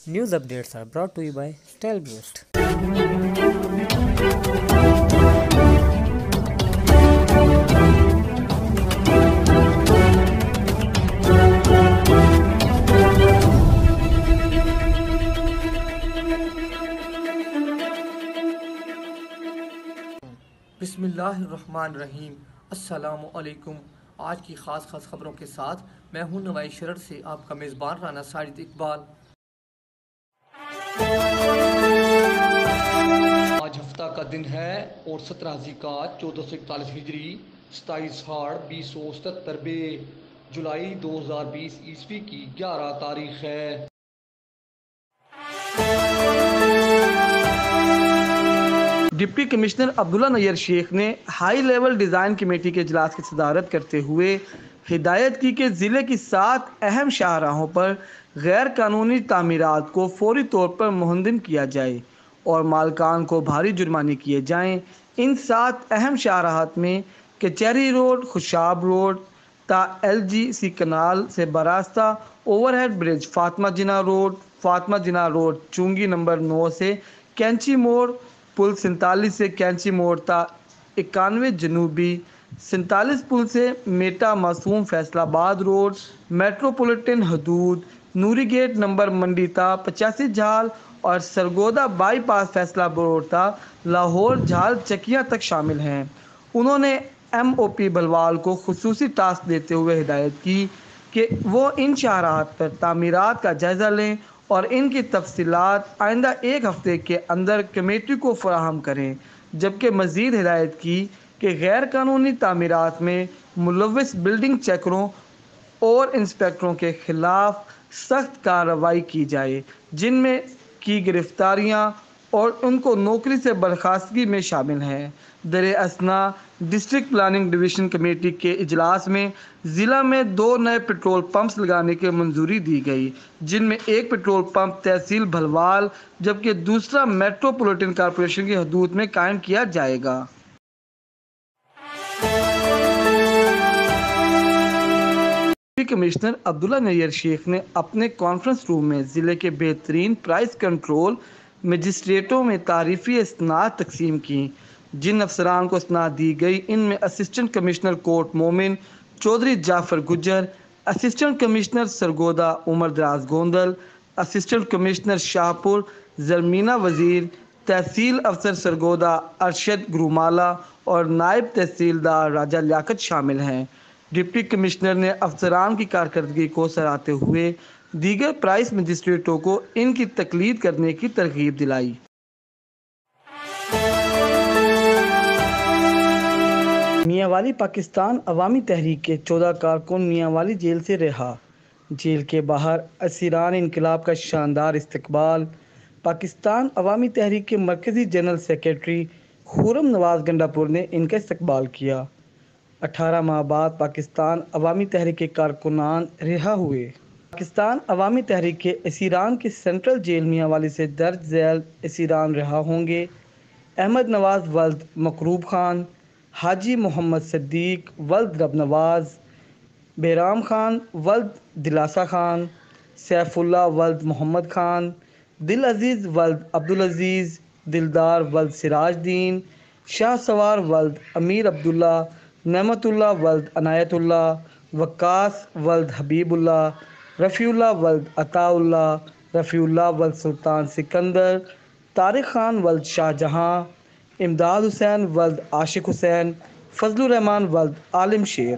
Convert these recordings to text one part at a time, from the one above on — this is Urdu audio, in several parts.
News updates are brought to you by StyleBoost. بسم اللہ الرحمن الرحیم۔ السلام علیکم۔ آج کی خاص خبروں کے ساتھ میں ہوں نوائی شرر سے آپ کا میزبان رانا ساجد اقبال۔ آج ہفتہ کا دن ہے اور 17 ذی-القعدہ 1441 ہجری 27 ہاڑ 2077 جولائی 2020 عیسوی کی 11 تاریخ ہے۔ ڈپٹی کمشنر عبداللہ نیئر شیخ نے ہائی لیول ڈیزائن کمیٹی کے اجلاس کی صدارت کرتے ہوئے ہدایت کی کہ ضلع کی 7 اہم شاہراہوں پر غیر قانونی تعمیرات کو فوری طور پر منہدم کیا جائے اور مالکان کو بھاری جرمانے کیے جائیں۔ ان 7 اہم شاہراہات میں کچہری روڈ، خوشاب روڈ تا LGC کنال سے براستہ اوور ہیڈ برج، فاطمہ جناح روڈ چونگی نمبر 9 سے کینچی موڑ، پل 47 سے کینچی موڑ تا 91 جنوبی، 47 پل سے میٹا معصوم فیصل آباد روڈ، میٹروپولیٹن حدود، نوری گیٹ نمبر منڈی تا 85 جھال اور سرگودا بائی پاس فیصل آباد روڈ تا لاہور جھال چکیاں تک شامل ہیں۔ انہوں نے MOP بھلوال کو خصوصی ٹاسک دیتے ہوئے ہدایت کی کہ وہ ان شاہراہات پر تعمیرات کا جائزہ لیں اور ان کی تفصیلات آئندہ 1 ہفتے کے اندر کمیٹی کو فراہم کریں، جبکہ مزید ہدایت کی کہ غیر قانونی تعمیرات میں ملوث بلڈنگ چیکروں اور انسپکٹروں کے خلاف سخت کارروائی کی جائے، جن میں کی گرفتاریاں اور ان کو نوکری سے برخاستگی میں شامل ہیں۔ در اثنا ڈسٹرکٹ پلاننگ ڈویژن کمیٹی کے اجلاس میں ضلع میں 2 نئے پیٹرول پمپس لگانے کی منظوری دی گئی، جن میں ایک پیٹرول پمپ تحصیل بھلوال جبکہ دوسرا میٹروپولیٹن کارپوریشن کی حدود میں قائم کیا جائے گا۔ ڈپٹی کمشنر عبداللہ نیئر شیخ نے اپنے کانفرنس روم میں ضلع کے بہترین پرائز کنٹرول مجسٹریٹوں میں تعریفی اسناد تقسیم کیں۔ جن افسران کو اسناد دی گئی ان میں اسسٹنٹ کمشنر کوٹ مومن چودھری جعفر گجر، اسسٹنٹ کمشنر سرگودا عمر دراز گوندل، اسسٹنٹ کمشنر شاہپور زرمینہ وزیر، تحصیل افسر سرگودا ارشد گرومالا اور نائب تحصیلدار راجہ لیاقت شامل ہیں۔ ڈپٹی کمشنر نے افسران کی کارکردگی کو سراہتے ہوئے دیگر پرائز مجسٹریٹوں کو ان کی تقلید کرنے کی ترغیب دلائی۔ میاں والی پاکستان عوامی تحریک کے 14 کارکن میاں والی جیل سے رہا۔ جیل کے باہر اسیران انقلاب کا شاندار استقبال۔ پاکستان عوامی تحریک کے مرکزی جنرل سیکریٹری خرم نواز گنڈا پور نے ان کا استقبال کیا۔ 18 ماہ بعد پاکستان عوامی تحریک کے کارکنان رہا ہوئے۔ پاکستان عوامی تحریک کے اسیران کی سینٹرل جیل میاں والی سے درج ذیل اسیران رہا ہوں گے: احمد نواز ولد مکروب خان، حاجی محمد صدیق ولد رب نواز، بہرام خان ولد دلاسا خان، سیف اللہ ولد محمد خان، دل عزیز ولد عبدالعزیز، دلدار ولد سراج دین، شاہ سوار ولد امیر عبداللہ، نعمت اللہ ولد عنایت اللہ، وقاص ولد حبیب اللہ، رفیع اللہ ولد عطا اللہ، رفیع اللہ ولد سلطان سکندر، طارق خان ولد شاہ جہاں، امداد حسین ولد عاشق حسین، فضل الرحمان ولد عالم شیر۔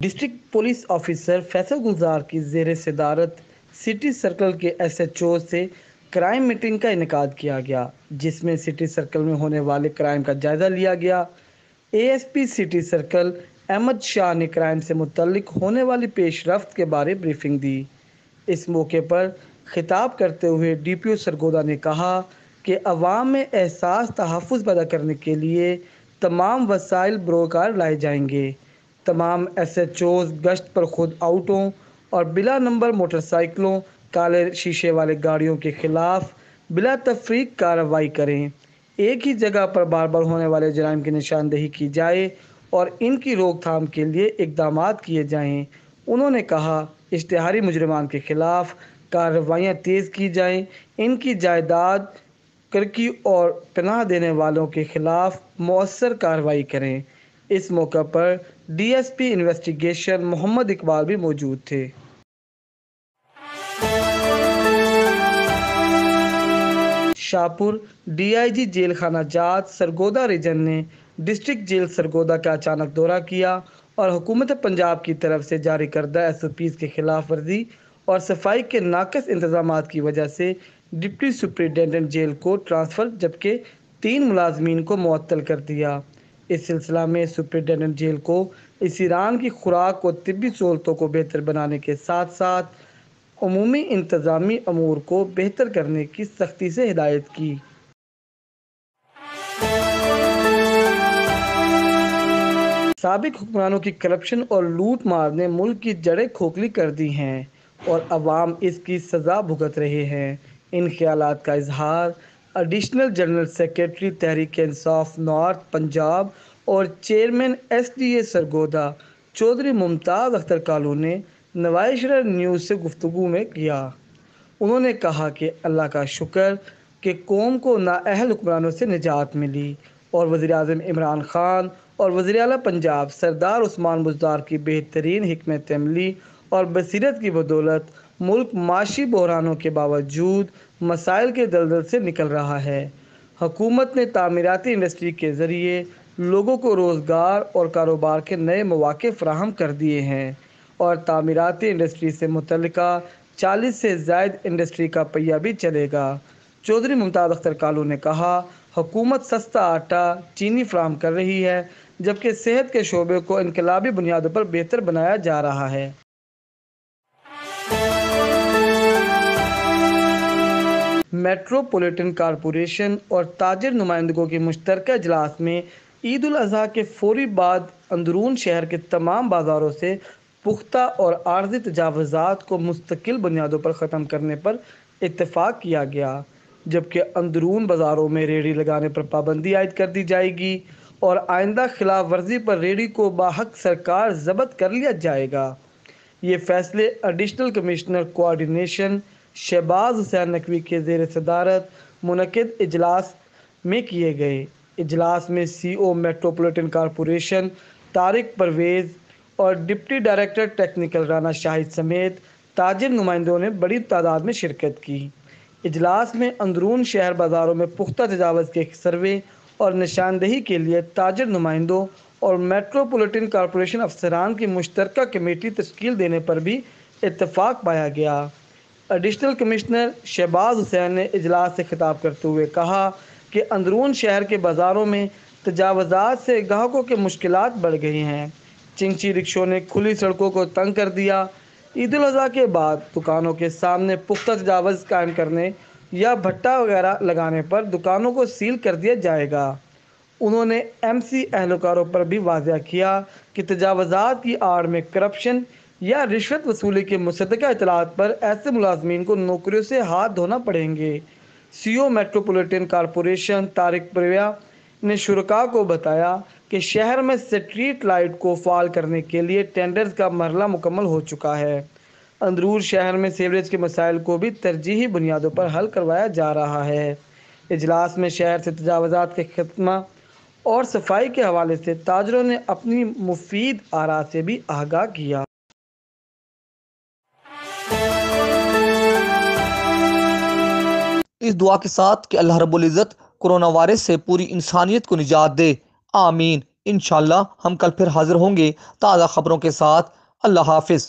ڈسٹرکٹ پولیس آفیسر فیصل گلزار کی زیر صدارت سٹی سرکل کے SHO سے کرائم میٹنگ کا انعقاد کیا گیا، جس میں سٹی سرکل میں ہونے والے کرائم کا جائزہ لیا گیا۔ ASP city circle Ahmad Shah نے کرائم سے متعلق ہونے والی پیش رفت کے بارے بریفنگ دی۔ اس موقع پر خطاب کرتے ہوئے DPO سرگودا نے کہا کہ عوام میں احساس تحفظ پیدا کرنے کے لیے تمام وسائل بروکار لائے جائیں گے۔ تمام SHOs گشت پر خود آؤٹوں اور بلا نمبر موٹر سائیکلوں، کالے شیشے والے گاڑیوں کے خلاف بلا تفریق کارروائی کریں۔ ایک ہی جگہ پر بار بار ہونے والے جرائم کی نشاندہی کی جائے اور ان کی روک تھام کے لیے اقدامات کیے جائیں۔ انہوں نے کہا اشتہاری مجرمان کے خلاف کارروائیاں تیز کی جائیں، ان کی جائیداد کرکی اور پناہ دینے والوں کے خلاف مؤثر کارروائی کریں۔ اس موقع پر D S P investigation Muhammad Iqbal بھی موجود تھے۔ Shahpur D I G jail خانہ جات سرگودا ریجن نے ڈسٹرکٹ جیل سرگودا کا اچانک دورہ کیا اور حکومت پنجاب کی طرف سے جاری کردہ ایس او پیز کی خلاف ورزی اور صفائی کے ناقص انتظامات کی وجہ سے ڈپٹی سپرنٹنڈنٹ جیل کو ٹرانسفر جبکہ 3 ملازمین کو معطل کر دیا۔ اس سلسلہ میں سپرنٹنڈنٹ جیل کو اسیران کی خوراک اور طبی سہولتوں کو بہتر بنانے کے ساتھ ساتھ عمومی انتظامی امور کو بہتر کرنے کی سختی سے ہدایت کی۔ سابق حکمرانوں کی کرپشن اور لوٹ مار نے ملک کی جڑیں کھوکھلی کر دی ہیں اور عوام اس کی سزا بھگت رہے ہیں۔ ان خیالات کا اظہار additional general secretary Tehreek Insaf north Punjab اور chairman S D A Sargodha Chaudhry Mumtaz Akhtar Kalu نے نوائے نیوز سے گفتگو میں کیا۔ انہوں نے کہا کہ اللہ کا شکر کہ قوم کو نااہل حکمرانوں سے نجات ملی اور وزیر اعظم عمران خان اور وزیر اعلیٰ پنجاب سردار عثمان بزدار کی بہترین حکمت عملی اور بصیرت کی بدولت ملک معاشی بحرانوں کے باوجود مسائل کے دلدل سے نکل رہا ہے۔ حکومت نے تعمیراتی انڈسٹری کے ذریعے لوگوں کو روزگار اور کاروبار کے نئے مواقع فراہم کر دیے ہیں اور تعمیراتی انڈسٹری سے متعلقہ 40 سے زائد انڈسٹری کا پہیہ بھی چلے گا۔ چودھری ممتاز اختر کالو نے کہا حکومت سستا آٹا چینی فراہم کر رہی ہے جبکہ صحت کے شعبے کو انقلابی بنیادوں پر بہتر بنایا جا رہا ہے۔ میٹروپولیٹن کارپوریشن اور تاجر نمائندگوں کے مشترکہ اجلاس میں عید الاضحیٰ کے فوری بعد اندرون شہر کے تمام بازاروں سے پختہ اور عارضی تجاوزات کو مستقل بنیادوں پر ختم کرنے پر اتفاق کیا گیا، جبکہ اندرون بازاروں میں ریہڑی لگانے پر پابندی عائد کر دی جائے گی اور آئندہ خلاف ورزی پر ریہڑی کو باحق سرکار ضبط کر لیا جائے گا۔ یہ فیصلے ایڈیشنل کمشنر کوآرڈینیشن شہباز حسین نقوی کے زیر صدارت منعقد اجلاس میں کیے گئے۔ اجلاس میں سی او میٹروپولیٹن کارپوریشن طارق پرویز اور ڈپٹی ڈائریکٹر ٹیکنیکل رانا شاہد سمیت تاجر نمائندوں نے بڑی تعداد میں شرکت کی۔ اجلاس میں اندرون شہر بازاروں میں پختہ تجاوز کے سروے اور نشاندہی کے لیے تاجر نمائندوں اور میٹروپولیٹن کارپوریشن افسران کی مشترکہ کمیٹی تشکیل دینے پر بھی اتفاق پایا گیا۔ ایڈیشنل کمشنر شہباز حسین نے اجلاس سے خطاب کرتے ہوئے کہا کہ اندرون شہر کے بازاروں میں تجاوزات سے گاہکوں کے مشکلات بڑھ گئی ہیں۔ چنگچی رکشوں نے کھلی سڑکوں کو تنگ کر دیا۔ عید الاضحیٰ کے بعد دکانوں کے سامنے پختہ تجاوز قائم کرنے یا بھٹا وغیرہ لگانے پر دکانوں کو سیل کر دیا جائے گا۔ انہوں نے ایم سی اہلکاروں پر بھی واضح کیا کہ تجاوزات کی آڑ میں کرپشن یا رشوت وصولی کے مصدقہ اطلاعات پر ایسے ملازمین کو نوکریوں سے ہاتھ دھونا پڑیں گے۔ سی او میٹروپولیٹن کارپوریشن طارق پرویز نے شرکاء کو بتایا کہ شہر میں سٹریٹ لائٹ کو فعال کرنے کے لیے ٹینڈرز کا مرحلہ مکمل ہو چکا ہے۔ اندرون شہر میں سیوریج کے مسائل کو بھی ترجیحی بنیادوں پر حل کروایا جا رہا ہے۔ اجلاس میں شہر سے تجاوزات کے خاتمہ اور صفائی کے حوالے سے تاجروں نے اپنی مفید آراء سے بھی آگاہ کیا۔ اس دعا کے ساتھ کہ اللہ رب العزت کرونا وائرس سے پوری انسانیت کو نجات دے، آمین۔ انشاءاللہ ہم کل پھر حاضر ہوں گے تازہ خبروں کے ساتھ۔ اللہ حافظ۔